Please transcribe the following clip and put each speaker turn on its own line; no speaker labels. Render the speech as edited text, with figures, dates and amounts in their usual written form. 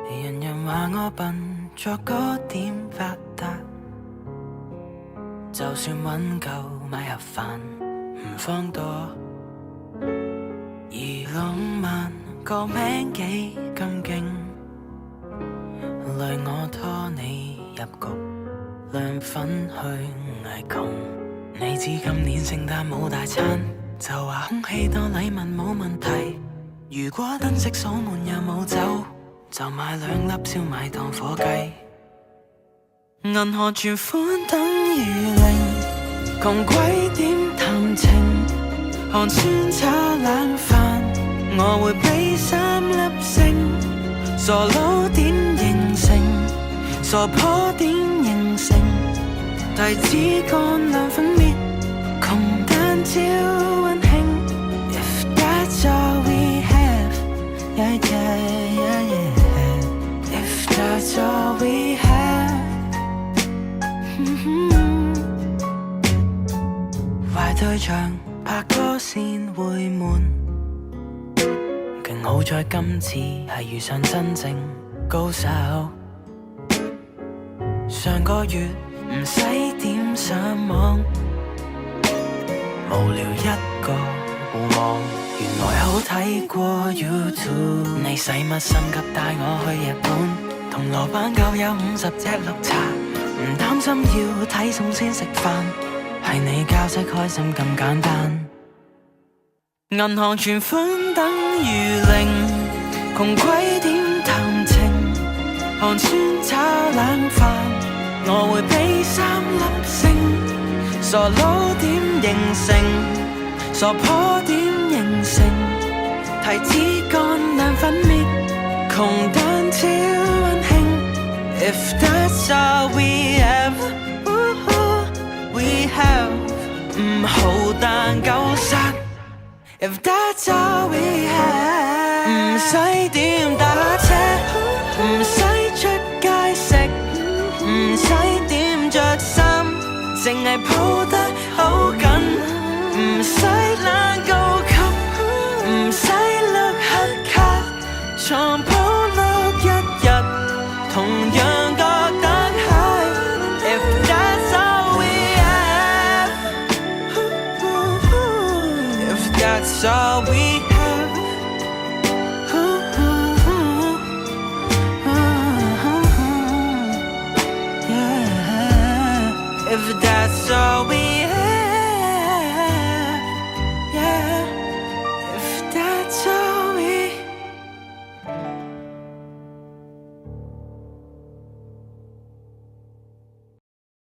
人人話我笨，作歌點發達？就算揾夠買盒飯，唔放多。而浪漫個名幾咁勁，累我拖你入局，亮粉去偽窮。你知今年聖誕冇大餐，就話空氣多禮物冇問題。如果燈飾鎖門又冇走，就買2粒燒賣當火雞。銀行存款等於零，窮鬼點談情？寒酸炒冷飯，我會俾3粒星。傻佬點形成？傻婆點形成？提子乾涼粉面，窮蛋超溫馨。If that's all we have, yeah yeah yeah yeah. If that's all we have, 壞對象拍拖先會悶，勁好在今次係遇上真正高手。上個月唔使點上網，無聊一個互望，原來好睇過 YouTube。你使乜心急帶我去日本？銅鑼灣夠有50隻綠茶，唔擔心要睇餸先食飯，係你教識開心咁簡單。銀行存款等於零，窮鬼點談情？寒酸炒冷飯，我會俾3粒星。傻佬點形成？傻婆點形成？提子乾涼粉面，窮蛋超溫馨。If that's all we have, we have 唔好但夠殺。If that's all we have， 唔使點打車，唔使出街食，唔使點着衫，淨係抱得好緊，唔使懶高級，唔使碌黑卡，床鋪碌一日，同樣覺得 high。If that's all we have, if that's all we have, yeah. If that's all we